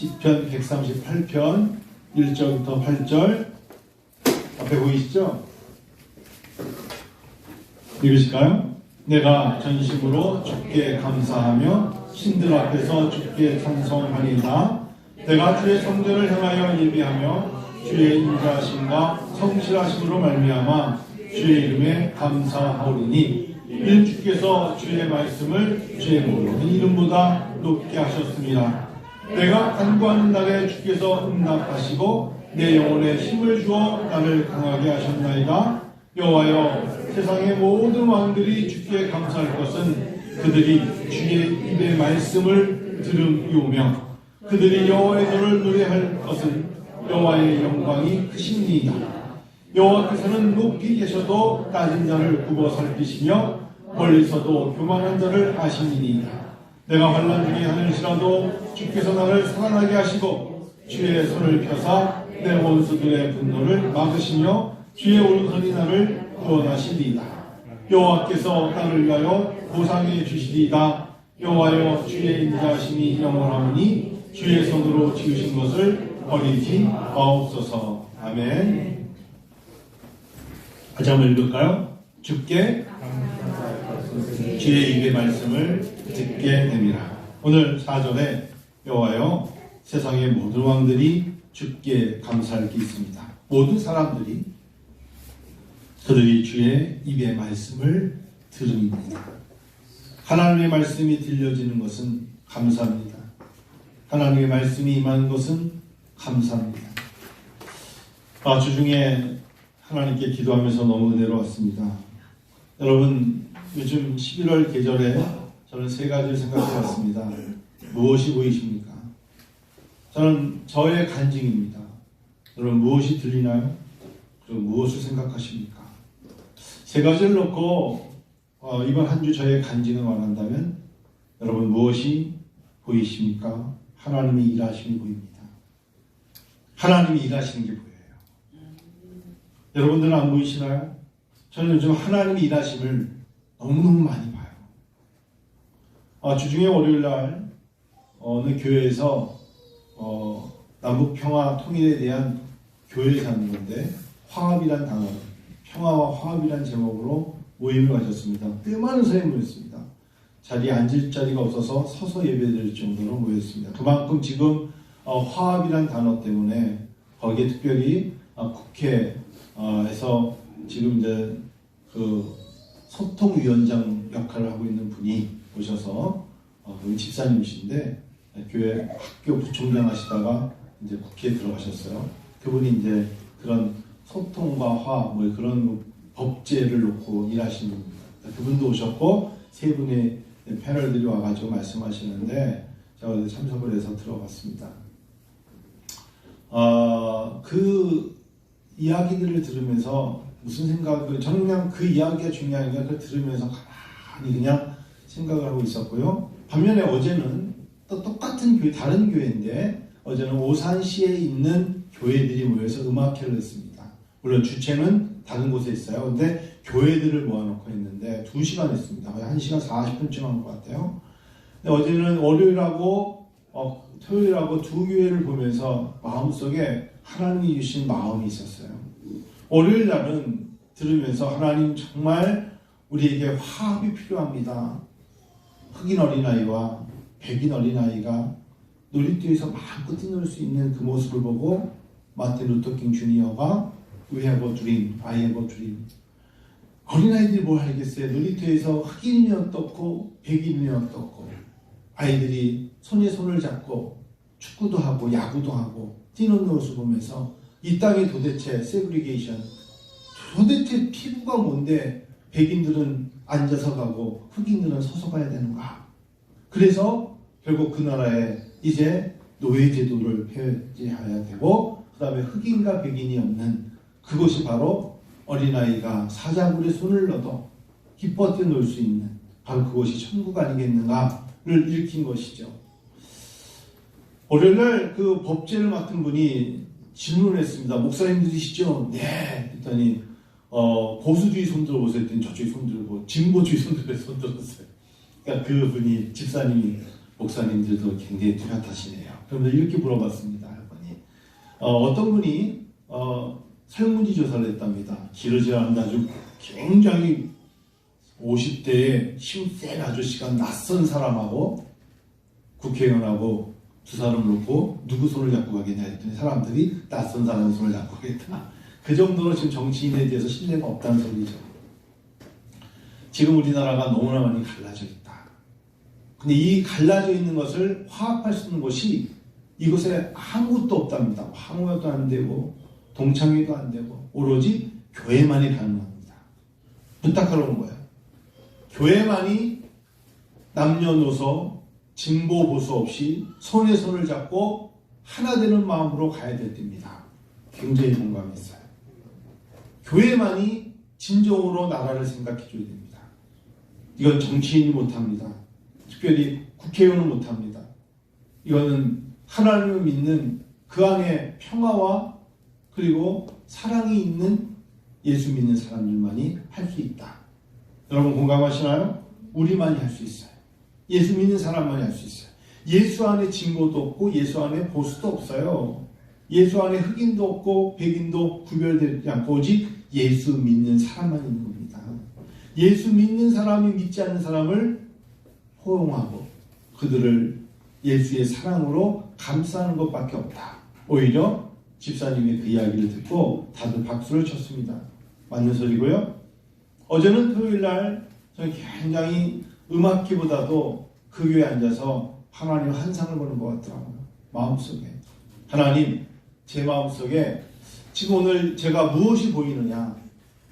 시편 138편 1절부터 8절 앞에 보이시죠? 읽으실까요? 내가 전심으로 주께 감사하며 신들 앞에서 주께 찬송하리이다. 내가 주의 성전을 향하여 예배하며 주의 인자하심과 성실하심으로 말미암아 주의 이름에 감사하오리니 이는 주께서 주의 말씀을 주의 모든 이름보다 높게 하셨습니다. 내가 간구하는 날에 주께서 응답하시고 내 영혼에 힘을 주어 나를 강하게 하셨나이다. 여호와여, 세상의 모든 왕들이 주께 감사할 것은 그들이 주의 입의 말씀을 들음이오며 그들이 여호와의 노를 노래할 것은 여호와의 영광이 크심이니이다. 여호와께서는 높이 계셔도 낮은 자를 굽어 살피시며 멀리서도 교만한 자를 아시니이다. 내가 환난 중에 하늘시라도 주께서 나를 살아나게 하시고 주의 손을 펴사 내 원수들의 분노를 막으시며 주의 오른손이 나를 구원하시리이다. 여호와께서 나를 위하여 보상해 주시리이다. 여호와여, 주의 인자하심이 영원하오니 주의 손으로 지으신 것을 버리지 마옵소서. 아멘. 다시 한번 읽을까요? 주께 주의 입의 말씀을 듣게 됨이라. 오늘 4절에 여호와여, 세상의 모든 왕들이 주께 감사할 게 있습니다. 모든 사람들이 그들이 주의 입의 말씀을 들음입니다. 하나님의 말씀이 들려지는 것은 감사합니다. 하나님의 말씀이 임하는 것은 감사합니다. 주중에 하나님께 기도하면서 너무 은혜로웠습니다. 여러분, 요즘 11월 계절에 저는 세 가지를 생각해 봤습니다. 무엇이 보이십니까? 저는 저의 간증입니다. 여러분, 무엇이 들리나요? 그리고 무엇을 생각하십니까? 세 가지를 놓고 이번 한 주 저의 간증을 말한다면 여러분, 무엇이 보이십니까? 하나님의 일하심이 보입니다. 하나님이 일하시는 게 보여요. 여러분들은 안 보이시나요? 저는 요즘 하나님의 일하심을 너무너무 많이 봐요. 주중에 월요일날 어느 교회에서 남북평화 통일에 대한 교회를 하는 건데 화합이란 단어, 평화와 화합이란 제목으로 모임을 가졌습니다. 꽤 많은 사람이 모였습니다. 자리에 앉을 자리가 없어서 서서 예배드릴 정도로 모였습니다. 그만큼 지금 화합이란 단어 때문에 거기에 특별히 국회에서 지금 이제 그 소통위원장 역할을 하고 있는 분이 오셔서 집사님이신데 교회 학교 부총장 하시다가 이제 국회에 들어가셨어요. 그분이 이제 그런 소통과 화합 그런 법제를 놓고 일하시는 분입니다. 그분도 오셨고 세 분의 패널들이 와가지고 말씀하시는데 제가 참석을 해서 들어봤습니다. 그 이야기들을 들으면서 무슨 생각을, 저는 그냥 그 이야기가 중요한 게 그걸 들으면서 가만히 그냥 생각을 하고 있었고요. 반면에 어제는 또 똑같은 교회, 다른 교회인데 어제는 오산시에 있는 교회들이 모여서 음악회를 했습니다. 물론 주체는 다른 곳에 있어요. 근데 교회들을 모아놓고 했는데 2시간 했습니다. 거의 1시간 40분쯤 한 것 같아요. 근데 어제는 월요일하고 토요일하고 두 교회를 보면서 마음속에 하나님이 주신 마음이 있었어요. 월요일 날은 들으면서 하나님, 정말 우리에게 화합이 필요합니다. 흑인 어린아이와 백인 어린아이가 놀이터에서 마음껏 뛰놀 수 있는 그 모습을 보고 마틴 루터킹 주니어가 We have a dream, I have a dream. 어린아이들이 뭘 알겠어요. 놀이터에서 흑인이 어떻고 백인이 어떻고 아이들이 손에 손을 잡고 축구도 하고 야구도 하고 뛰는 모습을 보면서 이 땅에 도대체 세그리게이션, 도대체 피부가 뭔데 백인들은 앉아서 가고 흑인들은 서서 가야 되는가? 그래서 결국 그 나라에 이제 노예제도를 폐지해야 되고 그 다음에 흑인과 백인이 없는 그것이 바로 어린아이가 사자굴에 손을 넣어도 기뻐 뛰놀 수 있는 바로 그것이 천국 아니겠는가를 일으킨 것이죠. 월요일날 그 법제를 맡은 분이 질문을 했습니다. 목사님들이시죠? 네. 했더니 보수주의 손 들어보세요. 했더니 저쪽에 손 들고 진보주의 손 들었어요. 그러니까 그분이 집사님이 목사님들도 굉장히 뚜렷하시네요. 그러면서 이렇게 물어봤습니다. 할머니. 어떤 분이 설문지조사를 했답니다. 길어지 않은데 아주 굉장히 50대에 힘센 아저씨가 낯선 사람하고 국회의원하고 두 사람을 놓고 누구 손을 잡고 가겠냐 했더니 사람들이 낯선 사람의 손을 잡고 가겠다. 그 정도로 지금 정치인에 대해서 신뢰가 없다는 소리죠. 지금 우리나라가 너무나 많이 갈라져 있다. 근데 이 갈라져 있는 것을 화합할 수 있는 곳이 이곳에 아무것도 없답니다. 황후회도 안 되고 동창회도 안 되고 오로지 교회만이 가능합니다. 부탁하러 온 거예요. 교회만이 남녀노소 진보 보수 없이 손에 손을 잡고 하나 되는 마음으로 가야 될 때입니다. 굉장히 공감했어요. 교회만이 진정으로 나라를 생각해 줘야 됩니다. 이건 정치인이 못합니다. 특별히 국회의원은 못합니다. 이거는 하나님을 믿는 그 안에 평화와 그리고 사랑이 있는 예수 믿는 사람들만이 할 수 있다. 여러분 공감하시나요? 우리만이 할 수 있어요. 예수 믿는 사람만이 할 수 있어요. 예수 안에 진보도 없고 예수 안에 보수도 없어요. 예수 안에 흑인도 없고 백인도 구별되지 않고 오직 예수 믿는 사람만 있는 겁니다. 예수 믿는 사람이 믿지 않는 사람을 포용하고 그들을 예수의 사랑으로 감싸는 것밖에 없다. 오히려 집사님의 그 이야기를 듣고 다들 박수를 쳤습니다. 맞는 소리고요. 어제는 토요일날 저는 굉장히 음악기보다도 그 교회에 앉아서 하나님 환상을 보는 것 같더라고요. 마음속에. 하나님, 제 마음속에 지금 오늘 제가 무엇이 보이느냐.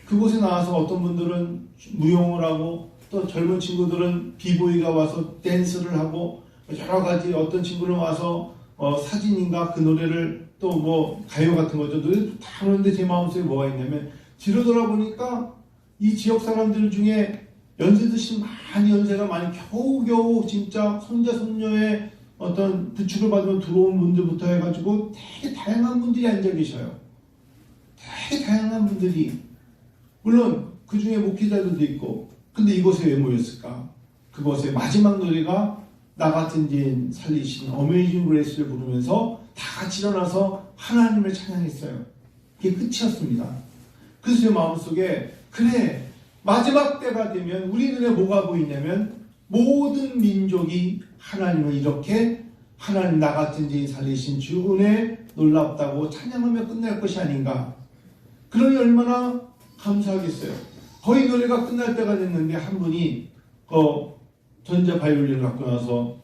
그곳에 나와서 어떤 분들은 무용을 하고 또 젊은 친구들은 비보이가 와서 댄스를 하고 여러 가지 어떤 친구는 와서 사진인가 그 노래를 또 뭐 가요 같은 거죠. 노래 다 하는데 제 마음속에 뭐가 있냐면 뒤로 돌아보니까 이 지역 사람들 중에 연세 드신 연세가 많이 겨우겨우 진짜 손자 손녀의 어떤 부축을 받으면 들어온 분들부터 해가지고 되게 다양한 분들이 앉아 계셔요. 되게 다양한 분들이 물론 그 중에 목회자들도 있고 근데 이곳에 왜 모였을까? 그곳의 마지막 노래가 나 같은 죄인 살리신 어메이징 그레이스를 부르면서 다 같이 일어나서 하나님을 찬양했어요. 그게 끝이었습니다. 그래서 제 마음속에 그래 마지막 때가 되면 우리 눈에 뭐가 보이냐면 모든 민족이 하나님을 이렇게 하나님 나 같은 죄인 살리신 주 은혜 놀랍다고 찬양하며 끝날 것이 아닌가. 그러니 얼마나 감사하겠어요. 거의 노래가 끝날 때가 됐는데 한 분이 전자 바이올린을 갖고 나서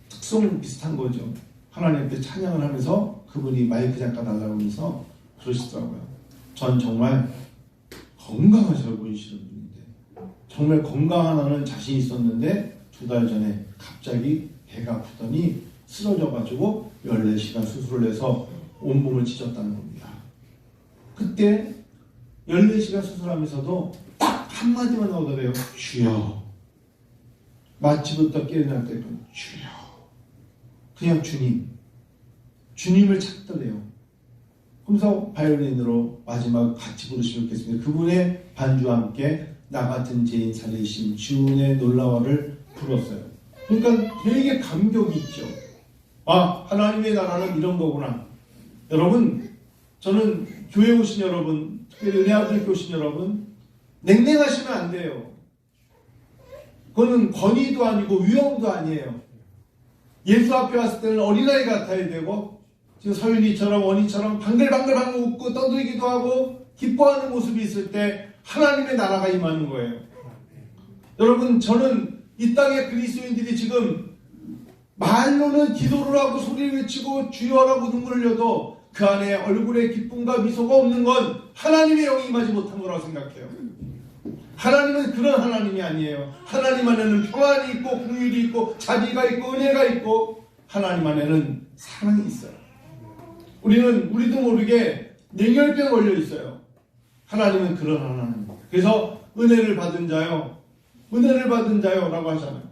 특송 비슷한 거죠. 하나님 앞에 찬양을 하면서 그분이 마이크 잠깐 달라고 그러시더라고요. 전 정말 건강하셔 보이시는 분인데 정말 건강하다는 자신이 있었는데 2달 전에 갑자기 배가 아프더니 쓰러져가지고 14시간 수술을 해서 온몸을 찢었다는 겁니다. 그때 14시간 수술하면서도 딱 한마디만 나오더래요. 주여. 마치부터 깨어날 때는 주여. 그냥 주님. 주님을 찾더래요. 그래서 바이올린으로 마지막 같이 부르시면 좋겠습니다. 그분의 반주와 함께 나 같은 죄인 살리신 주의 놀라워를 불렀어요. 그러니까 되게 감격이 있죠. 아, 하나님의 나라는 이런 거구나. 여러분, 저는 교회 오신 여러분, 특별히 은혜아들교 오신 여러분, 냉랭하시면 안 돼요. 그거는 권위도 아니고 위험도 아니에요. 예수 앞에 왔을 때는 어린아이 같아야 되고 지금 서윤이처럼 원희처럼 방글방글 웃고 떠들기도 하고 기뻐하는 모습이 있을 때 하나님의 나라가 임하는 거예요. 여러분 저는 이 땅의 그리스도인들이 지금 말로는 기도를 하고 소리를 외치고 주여라고 눈물을 흘려도 그 안에 얼굴에 기쁨과 미소가 없는 건 하나님의 영이 임하지 못한 거라고 생각해요. 하나님은 그런 하나님이 아니에요. 하나님 안에는 평안이 있고 긍휼이 있고 자비가 있고 은혜가 있고 하나님 안에는 사랑이 있어요. 우리도 모르게 냉혈병 걸려 있어요. 하나님은 그런 하나님입니다. 그래서 은혜를 받은 자요 라고 하잖아요.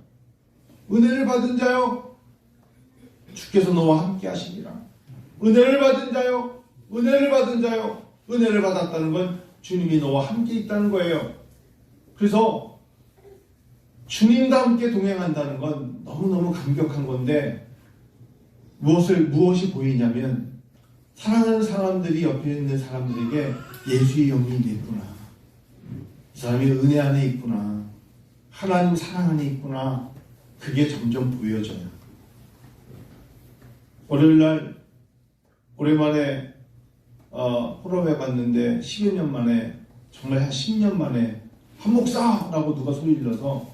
은혜를 받은 자요 주께서 너와 함께 하시니라. 은혜를 받은 자요 은혜를 받았다는 건 주님이 너와 함께 있다는 거예요. 그래서 주님과 함께 동행한다는 건 너무너무 감격한 건데 무엇이 보이냐면 사랑하는 사람들이 옆에 있는 사람들에게 예수의 영이 있구나. 이 사람이 은혜 안에 있구나. 하나님 사랑 안에 있구나. 그게 점점 보여져요. 월요일날 오랜만에 홀업에 갔는데 10여 년 만에 정말 한 10년 만에 한 목사라고 누가 소리 질러서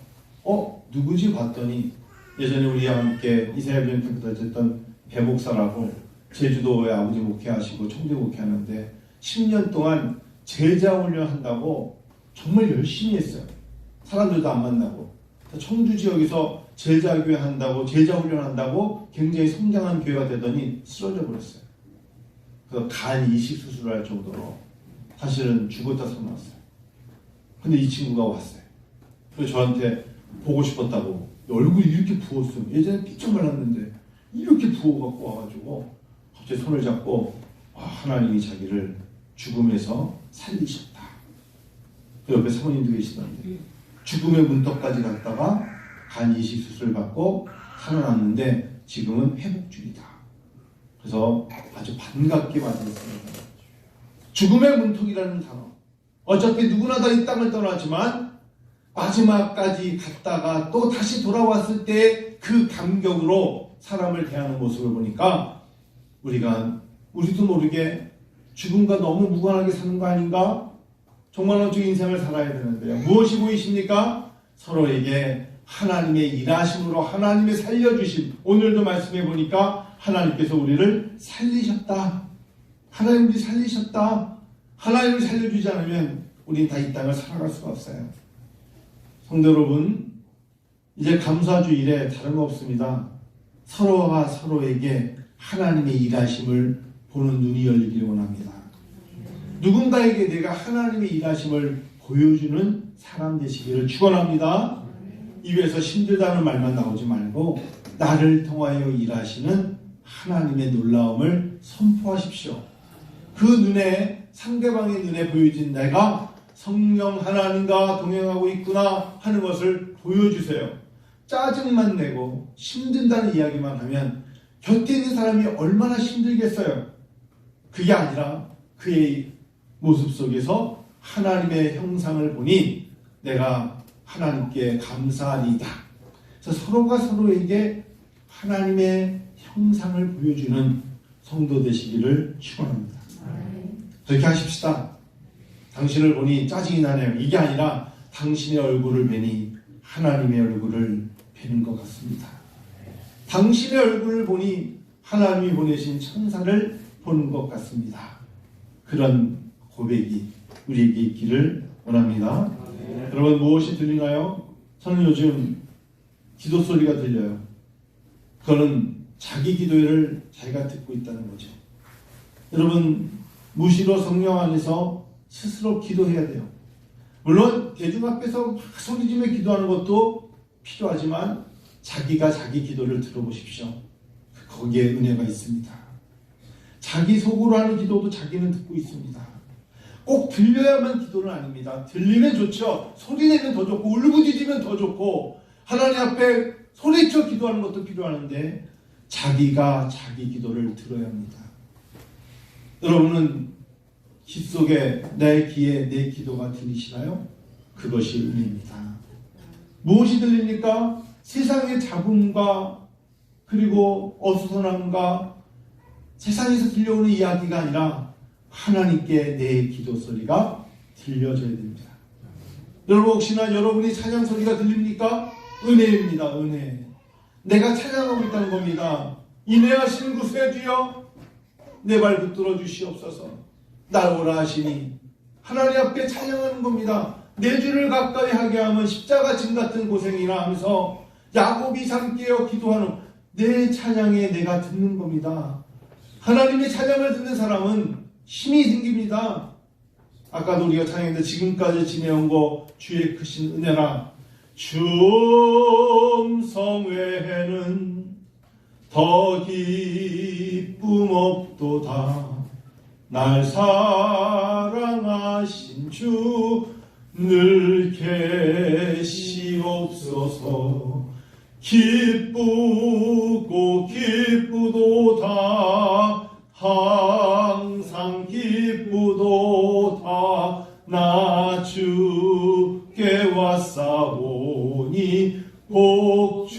누구지 봤더니 예전에 우리와 함께 이스라엘 캠프 다녔던 배 목사라고 제주도에 아버지 목회하시고 청대 목회하는데 10년 동안 제자 훈련한다고 정말 열심히 했어요. 사람들도 안 만나고 청주 지역에서 제자교회 한다고 제자 훈련한다고 굉장히 성장한 교회가 되더니 쓰러져 버렸어요. 그래서 간 이식 수술을 할 정도로 사실은 죽었다 살아났어요. 근데 이 친구가 왔어요. 그래서 저한테 보고 싶었다고. 얼굴이 이렇게 부었어요. 예전에 삐쩍 말랐는데 이렇게 부어갖고 와가지고 갑자기 손을 잡고 하나님이 자기를 죽음에서 살리셨다. 그 옆에 사모님도 계시던데 죽음의 문턱까지 갔다가 간 이식 수술을 받고 살아났는데 지금은 회복 중이다. 그래서 아주 반갑게 맞이했습니다. 죽음의 문턱이라는 단어. 어차피 누구나 다 이 땅을 떠나지만 마지막까지 갔다가 또 다시 돌아왔을 때 그 감격으로 사람을 대하는 모습을 보니까 우리도 모르게 죽음과 너무 무관하게 사는 거 아닌가? 정말 어떻게 인생을 살아야 되는데요. 무엇이 보이십니까? 서로에게 하나님의 일하심으로 하나님의 살려주심. 오늘도 말씀해 보니까 하나님께서 우리를 살리셨다. 하나님이 살리셨다. 하나님을 살려주지 않으면 우린 다 이 땅을 살아갈 수가 없어요. 성도 여러분, 이제 감사주일에 다른 거 없습니다. 서로가 서로에게 하나님의 일하심을 보는 눈이 열리기를 원합니다. 누군가에게 내가 하나님의 일하심을 보여주는 사람 되시기를 축원합니다. 입에서 힘들다는 말만 나오지 말고 나를 통하여 일하시는 하나님의 놀라움을 선포하십시오. 그 눈에 상대방의 눈에 보여진 내가 성령 하나님과 동행하고 있구나 하는 것을 보여주세요. 짜증만 내고 힘든다는 이야기만 하면 곁에 있는 사람이 얼마나 힘들겠어요. 그게 아니라 그의 모습 속에서 하나님의 형상을 보니 내가 하나님께 감사하리이다. 그래서 서로가 서로에게 하나님의 형상을 보여주는 성도 되시기를 축원합니다. 그렇게 하십시다. 당신을 보니 짜증이 나네요. 이게 아니라 당신의 얼굴을 뵈니 하나님의 얼굴을 뵈는 것 같습니다. 당신의 얼굴을 보니 하나님이 보내신 천사를 보는 것 같습니다. 그런 고백이 우리에게 있기를 원합니다. 여러분 무엇이 들리나요? 저는 요즘 기도 소리가 들려요. 그거는 자기 기도를 자기가 듣고 있다는 거죠. 여러분 무시로 성령 안에서 스스로 기도해야 돼요. 물론 대중 앞에서 막 소리지며 기도하는 것도 필요하지만 자기가 자기 기도를 들어보십시오. 거기에 은혜가 있습니다. 자기 속으로 하는 기도도 자기는 듣고 있습니다. 꼭 들려야만 기도는 아닙니다. 들리면 좋죠. 소리 내면 더 좋고 울부짖으면 더 좋고 하나님 앞에 소리쳐 기도하는 것도 필요하는데 자기가 자기 기도를 들어야 합니다. 여러분은 귀 속에 내 귀에 내 기도가 들리시나요? 그것이 은혜입니다. 무엇이 들립니까? 세상의 잡음과 그리고 어수선함과 세상에서 들려오는 이야기가 아니라 하나님께 내 기도 소리가 들려져야 됩니다. 여러분 혹시나 여러분이 찬양 소리가 들립니까? 은혜입니다. 은혜. 내가 찬양하고 있다는 겁니다. 인내하시는 구세 주여 내 발 붙들어 주시옵소서. 날 오라 하시니 하나님 앞에 찬양하는 겁니다. 내 주를 가까이 하게 하면 십자가 짐 같은 고생이라 하면서 야곱이 잠 깨어 기도하는 내 찬양에 내가 듣는 겁니다. 하나님의 찬양을 듣는 사람은 힘이 생깁니다. 아까도 우리가 찬양했는데 지금까지 지내온 거 주의 크신 은혜라. 충성 외에는 더 기쁨 없도다. 날 사랑하신 주 늘 계시옵소서. 기쁘고 기쁘도다 항상 기쁘도다. 나 주께 왔사오니 복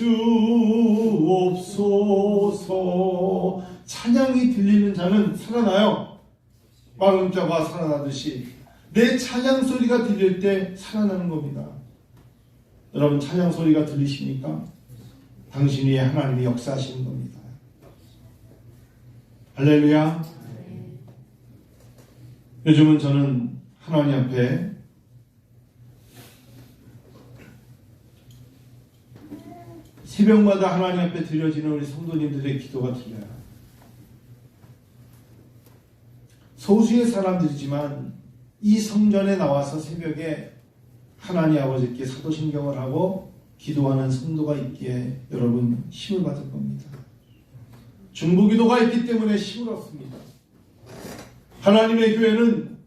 주옵소서. 찬양이 들리는 자는 살아나요. 마른 자가 살아나듯이 내 찬양 소리가 들릴 때 살아나는 겁니다. 여러분, 찬양 소리가 들리십니까? 당신 위에 하나님이 역사하시는 겁니다. 할렐루야. 요즘은 저는 하나님 앞에 새벽마다 하나님 앞에 드려지는 우리 성도님들의 기도가 들려요. 소수의 사람들이지만 이 성전에 나와서 새벽에 하나님 아버지께 사도신경을 하고 기도하는 성도가 있기에 여러분 힘을 받을 겁니다. 중보기도가 있기 때문에 힘을 얻습니다. 하나님의 교회는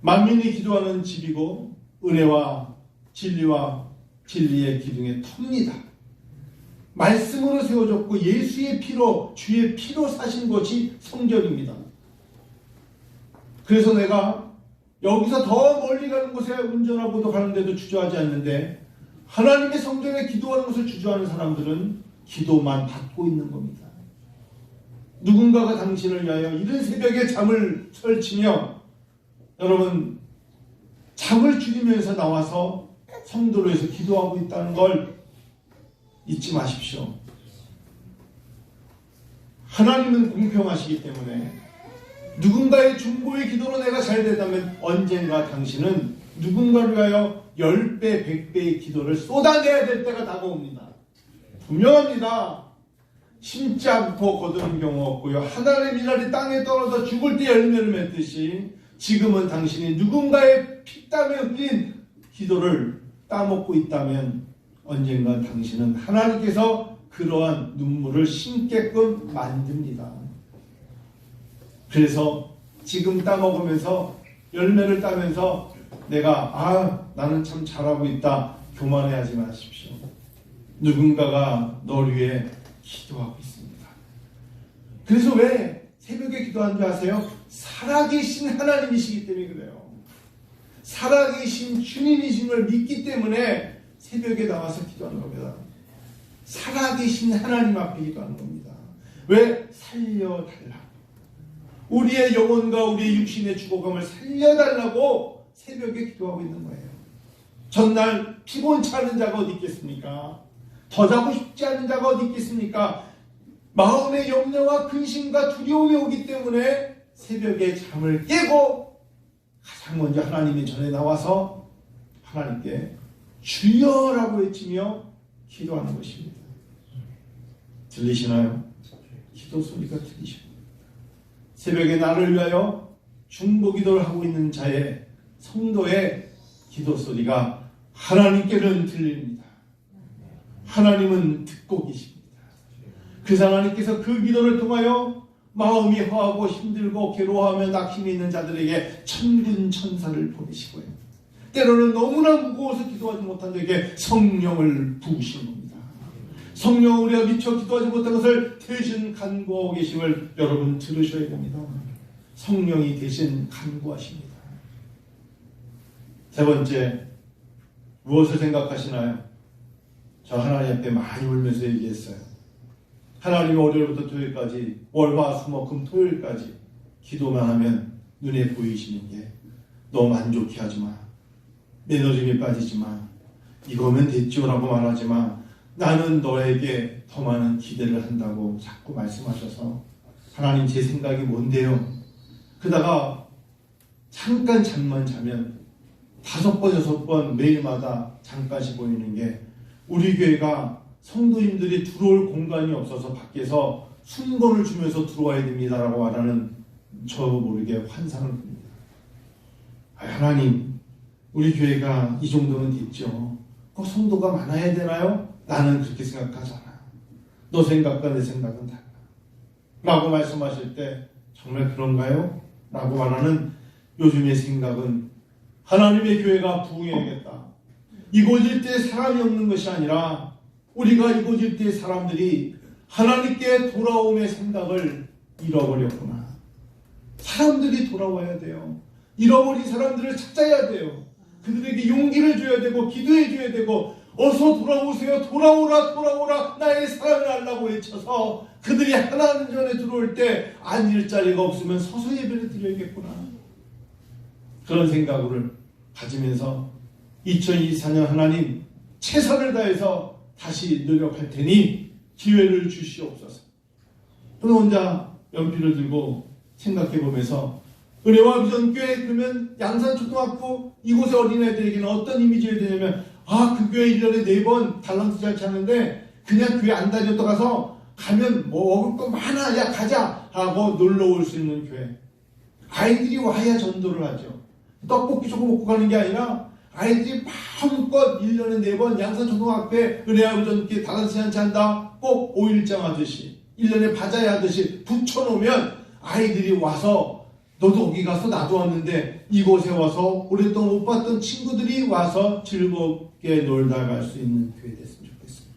만민이 기도하는 집이고 은혜와 진리와 진리의 기둥의 터입니다. 말씀으로 세워졌고 예수의 피로, 주의 피로 사신 것이 성전입니다. 그래서 내가 여기서 더 멀리 가는 곳에 운전하고도 가는데도 주저하지 않는데, 하나님의 성전에 기도하는 것을 주저하는 사람들은 기도만 받고 있는 겁니다. 누군가가 당신을 위하여 이른 새벽에 잠을 설치며 여러분 잠을 줄이면서 나와서 성도로 해서 기도하고 있다는 걸 잊지 마십시오. 하나님은 공평하시기 때문에 누군가의 중보의 기도로 내가 잘 된다면 언젠가 당신은 누군가를 위하여 10배, 100배의 기도를 쏟아내야 될 때가 다가옵니다. 분명합니다. 심지 않고 거두는 경우 없고요. 하늘의 미랄이 땅에 떨어져 죽을 때 열매를 맺듯이 지금은 당신이 누군가의 피땀에 흘린 기도를 따먹고 있다면 언젠가 당신은 하나님께서 그러한 눈물을 심게끔 만듭니다. 그래서 지금 따먹으면서 열매를 따면서 내가 나는 참 잘하고 있다 교만해하지 마십시오. 누군가가 널 위해 기도하고 있습니다. 그래서 왜 새벽에 기도하는 줄 아세요? 살아계신 하나님이시기 때문에 그래요. 살아계신 주님이심을 믿기 때문에 새벽에 나와서 기도하는 겁니다. 살아계신 하나님 앞에 기도하는 겁니다. 왜? 살려달라고. 우리의 영혼과 우리의 육신의 죽어감을 살려달라고 새벽에 기도하고 있는 거예요. 전날 피곤치 않은 자가 어디 있겠습니까? 더 자고 싶지 않은 자가 어디 있겠습니까? 마음의 염려와 근심과 두려움이 오기 때문에 새벽에 잠을 깨고 가장 먼저 하나님의 전에 나와서 하나님께 주여라고 외치며 기도하는 것입니다. 들리시나요? 기도 소리가 들리십니다. 새벽에 나를 위하여 중보기도를 하고 있는 자의 성도의 기도 소리가 하나님께는 들립니다. 하나님은 듣고 계십니다. 그 하나님께서 그 기도를 통하여 마음이 허하고 힘들고 괴로워하며 낙심이 있는 자들에게 천군 천사를 보내시고요. 때로는 너무나 무거워서 기도하지 못한 자에게 성령을 부으시는 겁니다. 성령 우리가 미처 기도하지 못한 것을 대신 간구하고 계심을 여러분 들으셔야 됩니다. 성령이 대신 간구하십니다. 세 번째, 무엇을 생각하시나요? 저 하나님 앞에 많이 울면서 얘기했어요. 하나님 월요일부터 토요일까지, 월화수목금 토요일까지 기도만 하면 눈에 보이시는 게 너 만족해 하지 마. 매너즘에 빠지지 마. 이거면 됐죠 라고 말하지 마. 나는 너에게 더 많은 기대를 한다고 자꾸 말씀하셔서 하나님 제 생각이 뭔데요? 그러다가 잠깐 잠만 자면 5번, 6번 매일마다 잠깐씩 보이는 게 우리 교회가 성도님들이 들어올 공간이 없어서 밖에서 순번을 주면서 들어와야 됩니다라고 말하는 저 모르게 환상을 봅니다. 하나님, 우리 교회가 이 정도는 됐죠. 그 성도가 많아야 되나요? 나는 그렇게 생각하잖아요. 너 생각과 내 생각은 달라. 라고 말씀하실 때 정말 그런가요? 라고 말하는 요즘의 생각은 하나님의 교회가 부흥해야겠다. 이곳일 때 사람이 없는 것이 아니라 우리가 이곳일 때 사람들이 하나님께 돌아옴의 생각을 잃어버렸구나. 사람들이 돌아와야 돼요. 잃어버린 사람들을 찾아야 돼요. 그들에게 용기를 줘야 되고 기도해 줘야 되고 어서 돌아오세요. 돌아오라 돌아오라 나의 사랑을 알라고 외쳐서 그들이 하나님 전에 들어올 때 앉을 자리가 없으면 서서 예배를 드려야겠구나. 그런 생각을 가지면서 2024년 하나님 최선을 다해서 다시 노력할 테니 기회를 주시옵소서. 저는 혼자 연필을 들고 생각해 보면서 은혜와 비전교회 그러면 양산초등학교 이곳의 어린애들에게는 어떤 이미지가 되냐면 그 교회 1년에 4번 달란트 잔치하는데 그냥 교회 안 다녔다 가서 가면 뭐 먹을 거 많아 야 가자 하고 놀러 올 수 있는 교회. 아이들이 와야 전도를 하죠. 떡볶이 조금 먹고 가는 게 아니라 아이들이 마음껏 1년에 4번 양산초등학교에 은혜와 비전교회 달란트 잔치 한다. 꼭 5일장 하듯이 1년에 바자회 하듯이 붙여놓으면 아이들이 와서 너도 거기 가서 나도 왔는데 이곳에 와서 오랫동안 못 봤던 친구들이 와서 즐겁게 놀다 갈 수 있는 교회 됐으면 좋겠습니다.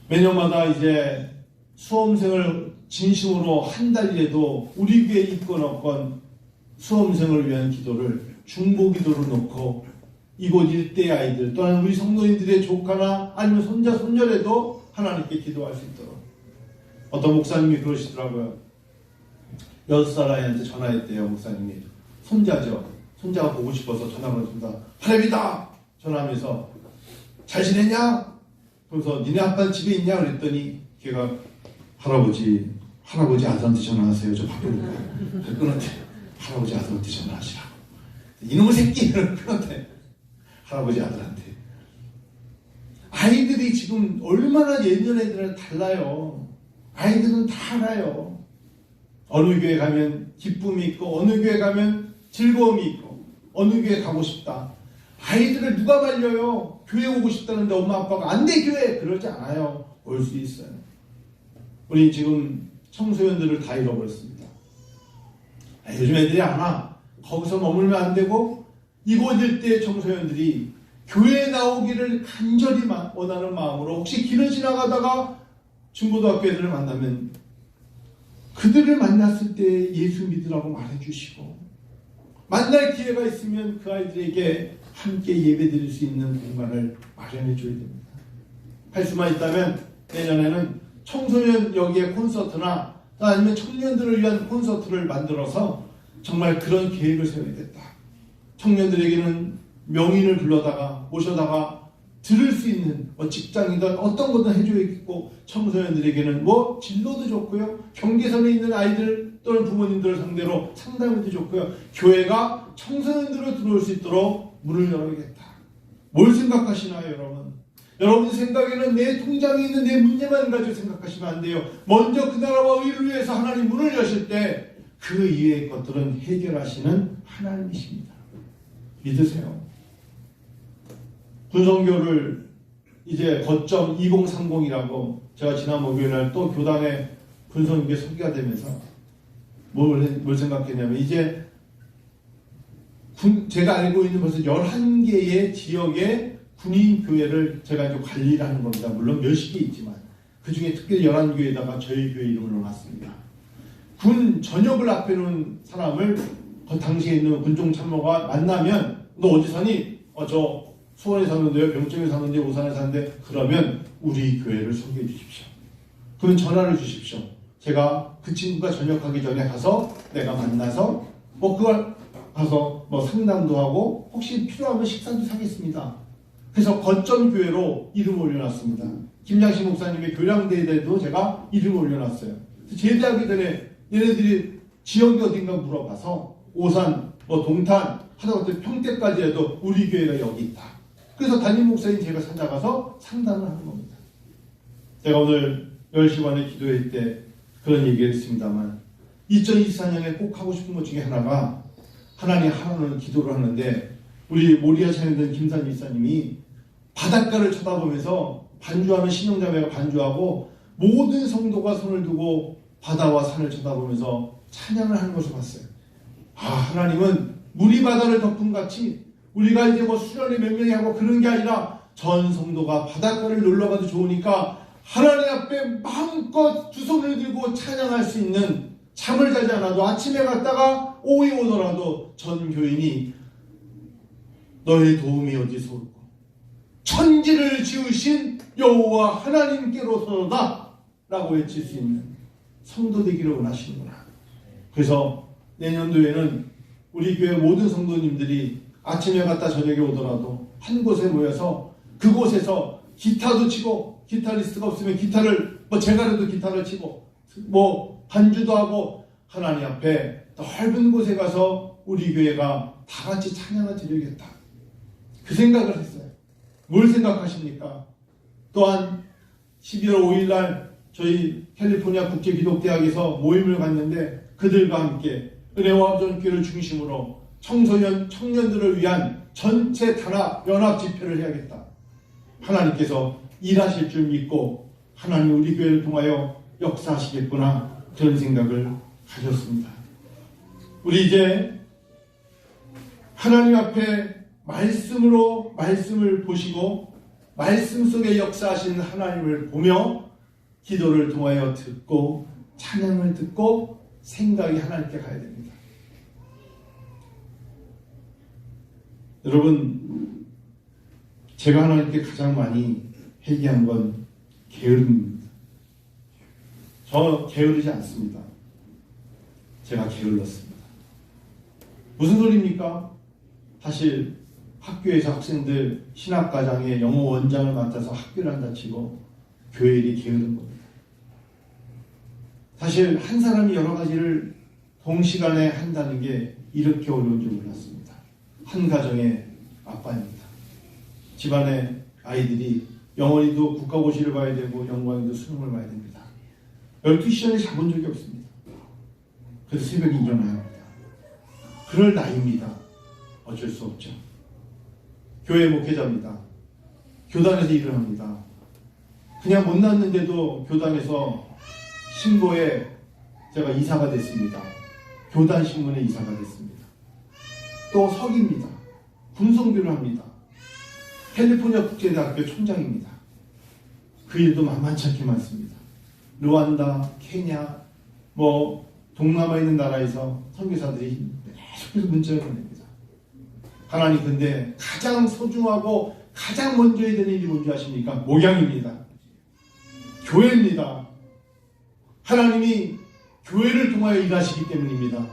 매년마다 이제 수험생을 진심으로 한 달이라도 우리 교회 있건 없건 수험생을 위한 기도를 중보기도를 놓고 이곳 일대 아이들 또는 우리 성도님들의 조카나 아니면 손자 손녀라도 하나님께 기도할 수 있도록. 어떤 목사님이 그러시더라고요. 6살 아이한테 전화했대요. 목사님이 손자죠. 손자가 보고 싶어서 전화를 했습니다. 하나님이다 전화하면서 잘 지냈냐? 그래서 니네 아빠는 집에 있냐? 그랬더니 걔가 할아버지 아들한테 전화하세요. 저 바쁘니까. 끊었대. 할아버지 아들한테 전화하시라고. 이놈의 새끼를 끊었대. 할아버지 아들한테. 아이들이 지금 얼마나 예전 애들은 달라요. 아이들은 다 알아요. 어느 교회 가면 기쁨이 있고 어느 교회 가면 즐거움이 있고 어느 교회 가고 싶다. 아이들을 누가 말려요? 교회 오고 싶다는데 엄마 아빠가 안 돼 교회! 그러지 않아요. 올 수 있어요. 우리 지금 청소년들을 다 잃어버렸습니다. 요즘 애들이 아마 거기서 머물면 안 되고 이곳 일대의 청소년들이 교회에 나오기를 간절히 원하는 마음으로 혹시 길을 지나가다가 중고등학교 애들을 만나면 그들을 만났을 때 예수 믿으라고 말해주시고 만날 기회가 있으면 그 아이들에게 함께 예배드릴 수 있는 공간을 마련해 줘야 됩니다. 할 수만 있다면 내년에는 청소년 여기에 콘서트나 아니면 청년들을 위한 콘서트를 만들어서 정말 그런 계획을 세워야겠다. 청년들에게는 명인을 모셔다가 들을 수 있는 직장이든 어떤 거든 해줘야겠고 청소년들에게는 진로도 좋고요. 경계선에 있는 아이들 또는 부모님들을 상대로 상담해도 좋고요. 교회가 청소년들로 들어올 수 있도록 문을 열어야겠다. 뭘 생각하시나요 여러분? 여러분 생각에는 내 통장에 있는 내 문제만 가지고 생각하시면 안 돼요. 먼저 그 나라와 의를 위해서 하나님 문을 여실 때 그 이외의 것들은 해결하시는 하나님이십니다. 믿으세요. 군성교를 이제 거점 2030이라고 제가 지난 목요일날 또 교단에 군성교회 소개가 되면서 뭘 생각했냐면 이제 제가 알고 있는 벌써 11개의 지역의 군인교회를 제가 이제 관리를 하는 겁니다. 물론 몇십 개 있지만 그 중에 특별히 11교회에다가 저희 교회 이름을 넣어놨습니다. 군 전역을 앞에 놓은 사람을 그 당시에 있는 군종 참모가 만나면 너 어디 사니? 저 수원에 사는데요. 병점에 사는데 오산에 사는데 그러면 우리 교회를 소개해 주십시오. 그러면 전화를 주십시오. 제가 그 친구가 전역하기 전에 가서 내가 만나서 그걸 가서 상담도 하고 혹시 필요하면 식사도 사겠습니다. 그래서 거점교회로 이름을 올려놨습니다. 김장식 목사님의 교량대회에도 제가 이름을 올려놨어요. 제대하기 전에 얘네들이 지역이 어딘가 물어봐서 오산, 동탄 하다못해 평택까지 해도 우리 교회가 여기 있다. 그래서 담임 목사님 제가 찾아가서 상담을 하는 겁니다. 제가 오늘 10시 반에 기도회 때 그런 얘기를 했습니다만 2024년에 꼭 하고 싶은 것 중에 하나가 하나님 하나는 기도를 하는데 우리 모리아 찬양단 김산 이사님이 바닷가를 쳐다보면서 반주하는 신용자매가 반주하고 모든 성도가 손을 두고 바다와 산을 쳐다보면서 찬양을 하는 것을 봤어요. 하나님은 물이 바다를 덮은 같이 우리가 이제 수련회 몇 명이 하고 그런 게 아니라 전 성도가 바닷가를 놀러가도 좋으니까 하나님 앞에 마음껏 두 손을 들고 찬양할 수 있는, 잠을 자지 않아도 아침에 갔다가 오후에 오더라도 전 교인이 너의 도움이 어디서 올까? 천지를 지으신 여호와 하나님께로서다 라고 외칠 수 있는 성도 되기를 원하시는구나. 그래서 내년도에는 우리 교회 모든 성도님들이 아침에 갔다 저녁에 오더라도 한 곳에 모여서 그곳에서 기타도 치고, 기타리스트가 없으면 기타를, 제가라도 기타를 치고, 반주도 하고, 하나님 앞에 넓은 곳에 가서 우리 교회가 다 같이 찬양을 드리겠다. 그 생각을 했어요. 뭘 생각하십니까? 또한 11월 5일날 저희 캘리포니아 국제기독대학에서 모임을 갖는데 그들과 함께 은혜와 합전교회를 중심으로 청소년, 청년들을 위한 전체 단합, 연합 집회를 해야겠다. 하나님께서 일하실 줄 믿고 하나님 우리 교회를 통하여 역사하시겠구나, 그런 생각을 가졌습니다. 우리 이제 하나님 앞에 말씀을 보시고 말씀 속에 역사하신 하나님을 보며 기도를 통하여 듣고 찬양을 듣고 생각이 하나님께 가야 됩니다. 여러분, 제가 하나님께 가장 많이 회개한 건 게으름입니다. 저 게으르지 않습니다. 제가 게을렀습니다. 무슨 소리입니까? 사실 학교에서 학생들 신학과장의 영어 원장을 맡아서 학교를 한다 치고 교회 일이 게으른 겁니다. 사실 한 사람이 여러 가지를 동시간에 한다는 게 이렇게 어려운 줄 몰랐습니다. 한 가정의 아빠입니다. 집안의 아이들이 영어리도 국가고시를 봐야 되고 영광에도 수능을 봐야 됩니다. 12시간을 자본 적이 없습니다. 그래서 새벽에 일어나야 합니다. 그럴 나이입니다. 어쩔 수 없죠. 교회 목회자입니다. 교단에서 일을 합니다. 그냥 못 났는데도 교단에서 신고에 제가 이사가 됐습니다. 교단 신문에 이사가 됐습니다. 또 석입니다. 군성교를 합니다. 캘리포니아 국제대학교 총장입니다. 그 일도 만만치 않게 많습니다. 루안다, 케냐, 동남아에 있는 나라에서 선교사들이 계속해서 문자를 보냅니다. 하나님, 근데 가장 소중하고 가장 먼저 해야 되는 일이 뭔지 아십니까? 목양입니다. 교회입니다. 하나님이 교회를 통하여 일하시기 때문입니다.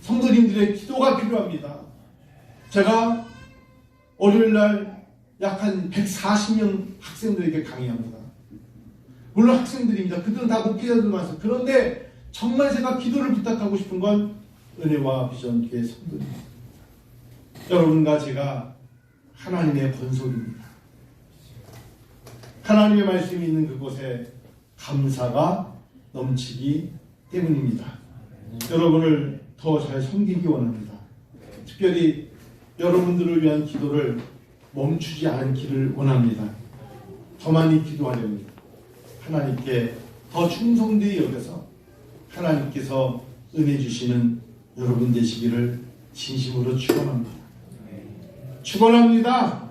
성도님들의 기도가 필요합니다. 제가 월요일날 약 한 140명 학생들에게 강의합니다. 물론 학생들입니다. 그들은 다 목회자들 많습니다. 그런데 정말 제가 기도를 부탁하고 싶은 건 은혜와 비전 교회 성도입니다. 여러분과 제가 하나님의 권속입니다. 하나님의 말씀이 있는 그곳에 감사가 넘치기 때문입니다. 여러분을 더 잘 섬기기 원합니다. 특별히 여러분들을 위한 기도를 멈추지 않기를 원합니다. 더 많이 기도하렵니다. 하나님께 더 충성되이 여겨서 하나님께서 은혜 주시는 여러분 되시기를 진심으로 축원합니다. 축원합니다.